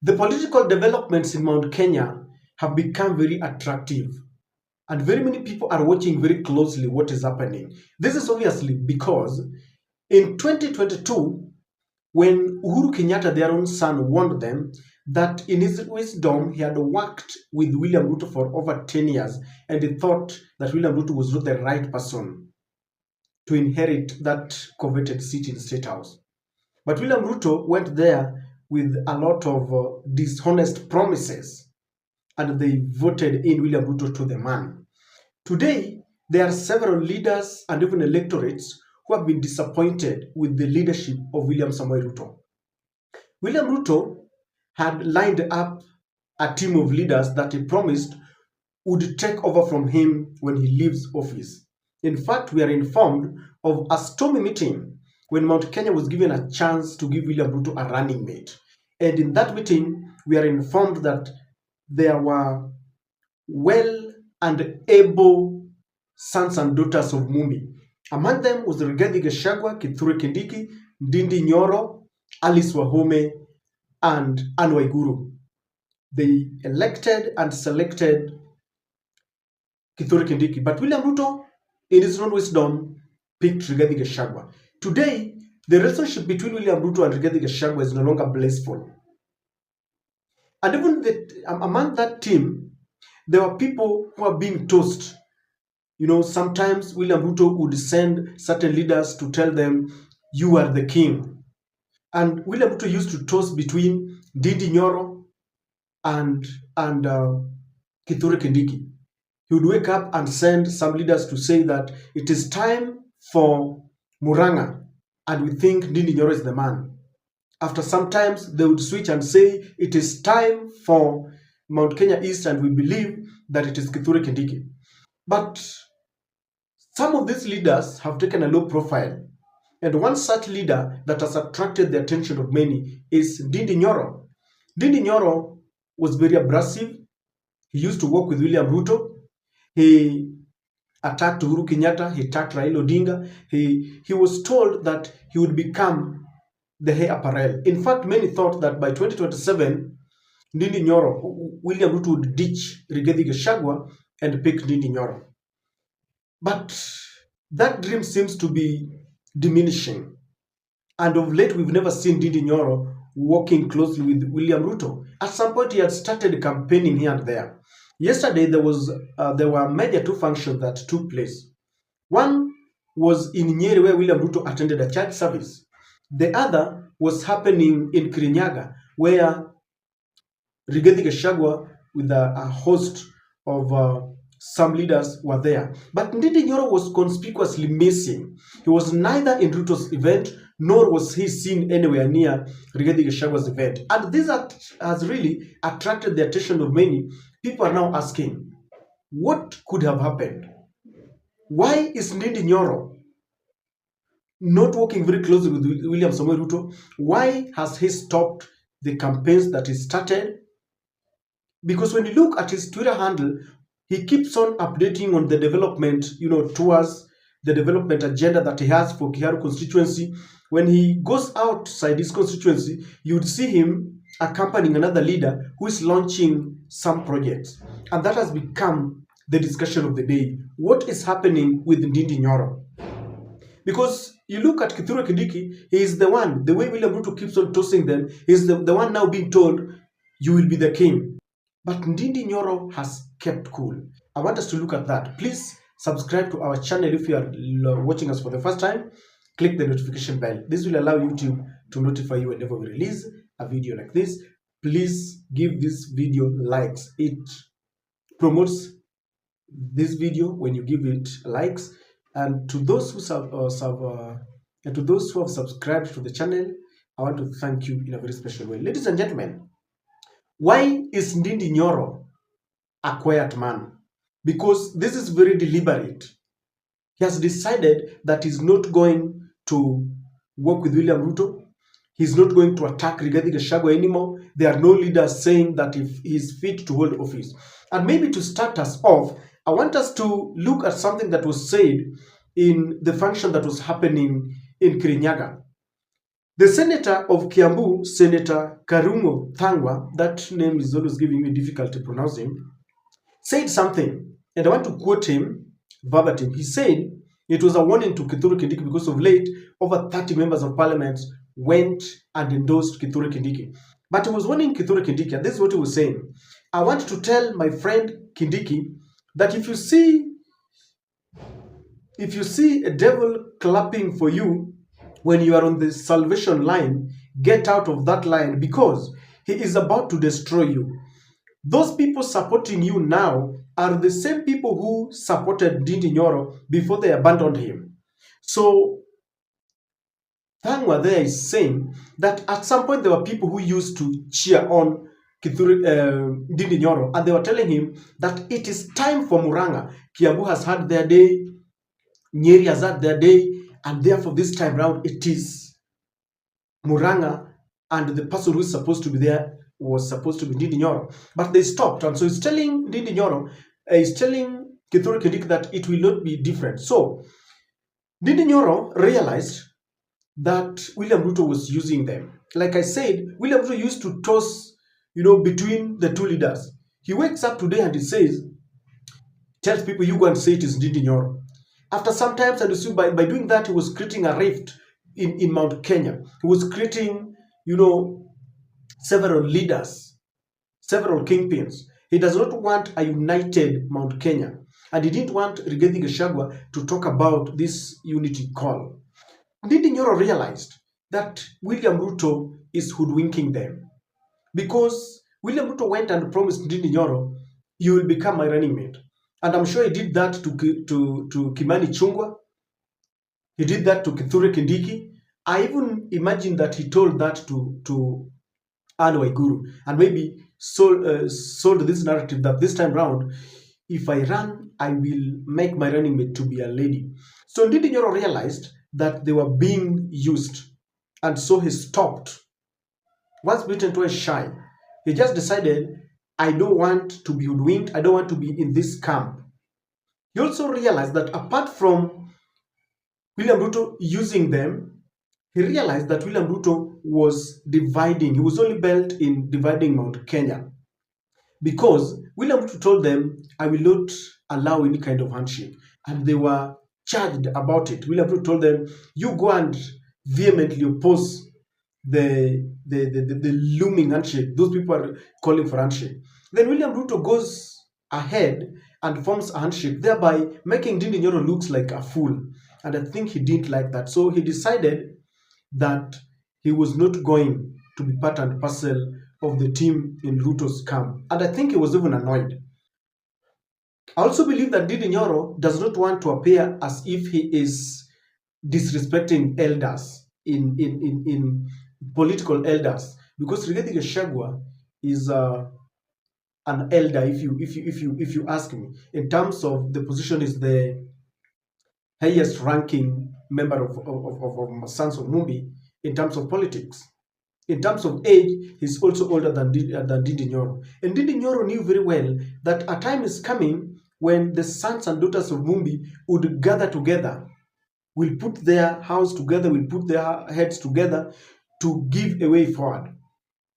The political developments in Mount Kenya have become very attractive, and very many people are watching very closely what is happening. This is obviously because in 2022, when Uhuru Kenyatta, their own son, warned them that in his wisdom he had worked with William Ruto for over 10 years, and he thought that William Ruto was not the right person to inherit that coveted seat in State House. But William Ruto went there with a lot of dishonest promises, and they voted in William Ruto to the man. Today, there are several leaders and even electorates who have been disappointed with the leadership of William Samoei Ruto. William Ruto had lined up a team of leaders that he promised would take over from him when he leaves office. In fact, we are informed of a stormy meeting when Mount Kenya was given a chance to give William Ruto a running mate. And in that meeting, we are informed that there were well and able sons and daughters of Mumbi. Among them was Rigathi Gachagua, Kithure Kindiki, Ndindi Nyoro, Alice Wahome, and Anne Waiguru. They elected and selected Kithure Kindiki, but William Ruto, in his own wisdom, picked Rigathi Gachagua. Today, the relationship between William Ruto and Rigathi Gachagua is no longer blissful. And even among that team, there were people who are being tossed. You know, sometimes William Ruto would send certain leaders to tell them, you are the king. And William Ruto used to toss between Ndindi Nyoro and Kithure Kindiki. He would wake up and send some leaders to say that it is time for Muranga, and we think Ndindi Nyoro is the man. After some times, they would switch and say it is time for Mount Kenya East, and we believe that it is Kithure Kindiki. But some of these leaders have taken a low profile, and one such leader that has attracted the attention of many is Ndindi Nyoro. Ndindi Nyoro was very abrasive. He used to work with William Ruto. He attacked Uhuru Kenyatta. He attacked Raila Odinga. He was told that he would become the heir apparel. In fact, many thought that by 2027, Ndindi Nyoro, William Ruto would ditch Rigathi Gachagua and pick Ndindi Nyoro. But that dream seems to be diminishing. And of late, we've never seen Ndindi Nyoro working closely with William Ruto. At some point, he had started campaigning here and there. Yesterday, there were major two functions that took place. One was in Nyeri, where William Ruto attended a church service. The other was happening in Kirinyaga, where Rigathi Gachagua with a host of some leaders were there. But Ndindi Nyoro was conspicuously missing. He was neither in Ruto's event, nor was he seen anywhere near Rigathi Gachagua's event. And this has really attracted the attention of many. People are now asking, what could have happened? Why is Ndindi Nyoro not working very closely with William Samoei Ruto? Why has he stopped the campaigns that he started? Because when you look at his Twitter handle, he keeps on updating on the development, towards the development agenda that he has for Kiharu constituency. When he goes outside his constituency, you would see him accompanying another leader who is launching some projects. And that has become the discussion of the day. What is happening with Ndindi Nyoro? Because you look at Kithure Kindiki, he is the one, the way William Ruto keeps on tossing them, he's the one now being told, you will be the king. But Ndindi Nyoro has kept cool. I want us to look at that. Please subscribe to our channel if you are watching us for the first time. Click the notification bell. This will allow YouTube to notify you whenever we release a video like this. Please give this video likes. It promotes this video when you give it likes. And to those who have subscribed to the channel, I want to thank you in a very special way. Ladies and gentlemen, why is Ndindi Nyoro a quiet man? Because this is very deliberate. He has decided that he's not going to work with William Ruto. He's not going to attack Rigathi Gachagua anymore. There are no leaders saying that if he's fit to hold office. And maybe to start us off, I want us to look at something that was said in the function that was happening in Kirinyaga. The senator of Kiambu, Senator Karungo Thangwa, that name is always giving me difficulty pronouncing, said something, and I want to quote him verbatim. He said it was a warning to Kithure Kindiki because of late, over 30 members of parliament went and endorsed Kithure Kindiki. But he was warning Kithure Kindiki, and this is what he was saying. I want to tell my friend Kindiki that if you see a devil clapping for you when you are on the salvation line, get out of that line because he is about to destroy you. Those people supporting you now are the same people who supported Ndindi Nyoro before they abandoned him. So Thangwa there is saying that at some point there were people who used to cheer on Ndindi Nyoro, and they were telling him that it is time for Muranga. Kiambu has had their day, Nyeri has had their day, and therefore this time round it is Muranga, and the person who is supposed to be there was supposed to be Ndindi Nyoro. But they stopped, and so he's telling Ndindi Nyoro, he's telling Kithure Kindiki that it will not be different. So Ndindi Nyoro realized that William Ruto was using them. Like I said, William Ruto used to toss, between the two leaders. He wakes up today and he says, tells people, you go and say it is Ndindi Nyoro. After some time, and you see, by doing that, he was creating a rift in Mount Kenya. He was creating, several leaders, several kingpins. He does not want a united Mount Kenya. And he didn't want Rigathi Gachagua to talk about this unity call. Ndindi Nyoro realized that William Ruto is hoodwinking them, because William Ruto went and promised Ndindi Nyoro, you will become my running mate. And I'm sure he did that to Kimani Chungwa. He did that to Kithure Kindiki. I even imagine that he told that to Anne Waiguru, and maybe sold this narrative that this time round, if I run, I will make my running mate to be a lady. So Ndindi Nyoro realized that they were being used, and so he stopped. Once bitten, twice shy. He just decided, I don't want to be hoodwinked. I don't want to be in this camp. He also realized that apart from William Ruto using them, he realized that William Ruto was dividing. He was only bent in dividing Mount Kenya, because William Ruto told them, I will not allow any kind of handshake. And they were charged about it. William Ruto told them, you go and vehemently oppose the looming handshake. Those people are calling for handshake. Then William Ruto goes ahead and forms a handshake, thereby making Ndindi Nyoro looks like a fool. And I think he didn't like that. So he decided that he was not going to be part and parcel of the team in Ruto's camp. And I think he was even annoyed. I also believe that Ndindi Nyoro does not want to appear as if he is disrespecting elders in political elders, because Rigathi Gachagua is an elder, if you ask me. In terms of the position, is the highest ranking member of Sons of Mumbi in terms of politics. In terms of age, he's also older than Ndindi Nyoro. And Ndindi Nyoro knew very well that a time is coming when the sons and daughters of Mumbi would gather together, will put their house together, will put their heads together to give a way forward.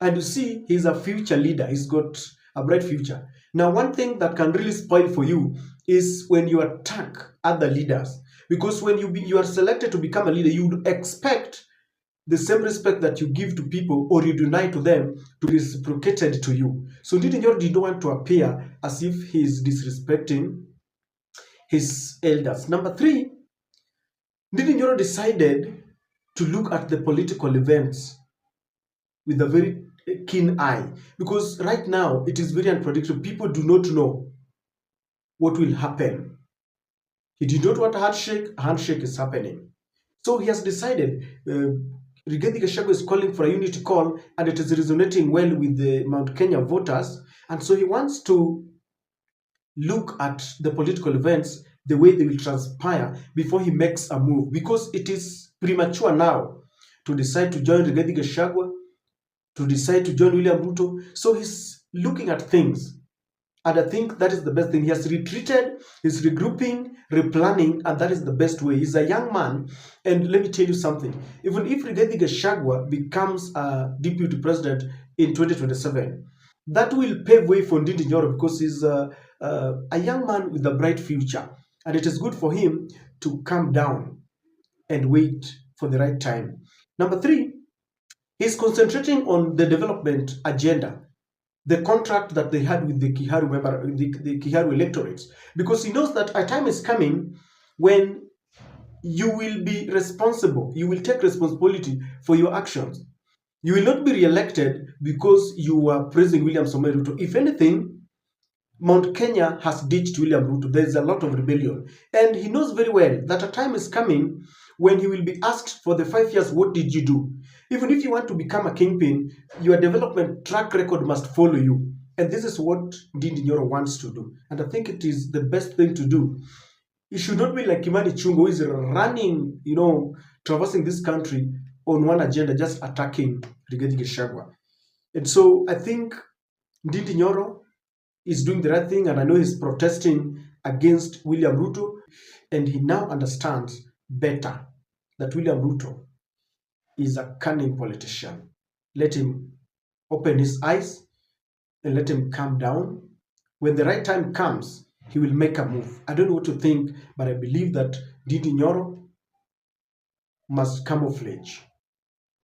And you see, he's a future leader. He's got a bright future. Now, one thing that can really spoil for you is when you attack other leaders. Because when you are selected to become a leader, you would expect the same respect that you give to people or you deny to them to be reciprocated to you. So Ndindi Nyoro did not want to appear as if he is disrespecting his elders. Number 3, Ndindi Nyoro decided to look at the political events with a very keen eye, because right now it is very unpredictable. People do not know what will happen. He did not want a handshake. A handshake is happening. So he has decided, Rigathi Gachagua is calling for a unity call, and it is resonating well with the Mount Kenya voters. And so he wants to look at the political events, the way they will transpire before he makes a move, because it is premature now to decide to join Rigathi Gachagua, to decide to join William Ruto. So he's looking at things. And I think that is the best thing. He has retreated, he's regrouping, replanning, and that is the best way. He's a young man. And let me tell you something. Even if Rigathi Gachagua becomes a deputy president in 2027, that will pave way for Ndindi Nyoro because he's a young man with a bright future. And it is good for him to calm down and wait for the right time. Number three, he's concentrating on the development agenda, the contract that they had with the Kiharu member, the Kiharu electorates, because he knows that a time is coming when you will be responsible, you will take responsibility for your actions. You will not be re-elected because you are praising William Samoei Ruto. If anything, Mount Kenya has ditched William Ruto. There's a lot of rebellion. And he knows very well that a time is coming when he will be asked for the 5 years, what did you do? Even if you want to become a kingpin, your development track record must follow you. And this is what Ndindi Nyoro wants to do. And I think it is the best thing to do. It should not be like Kimani Chungo, who is running, traversing this country on one agenda, just attacking Rigathi Gachagua. And so I think Ndindi Nyoro is doing the right thing, and I know he's protesting against William Ruto, and he now understands better that William Ruto is a cunning politician. Let him open his eyes and let him calm down. When the right time comes, he will make a move. I don't know what to think, but I believe that Ndindi Nyoro must camouflage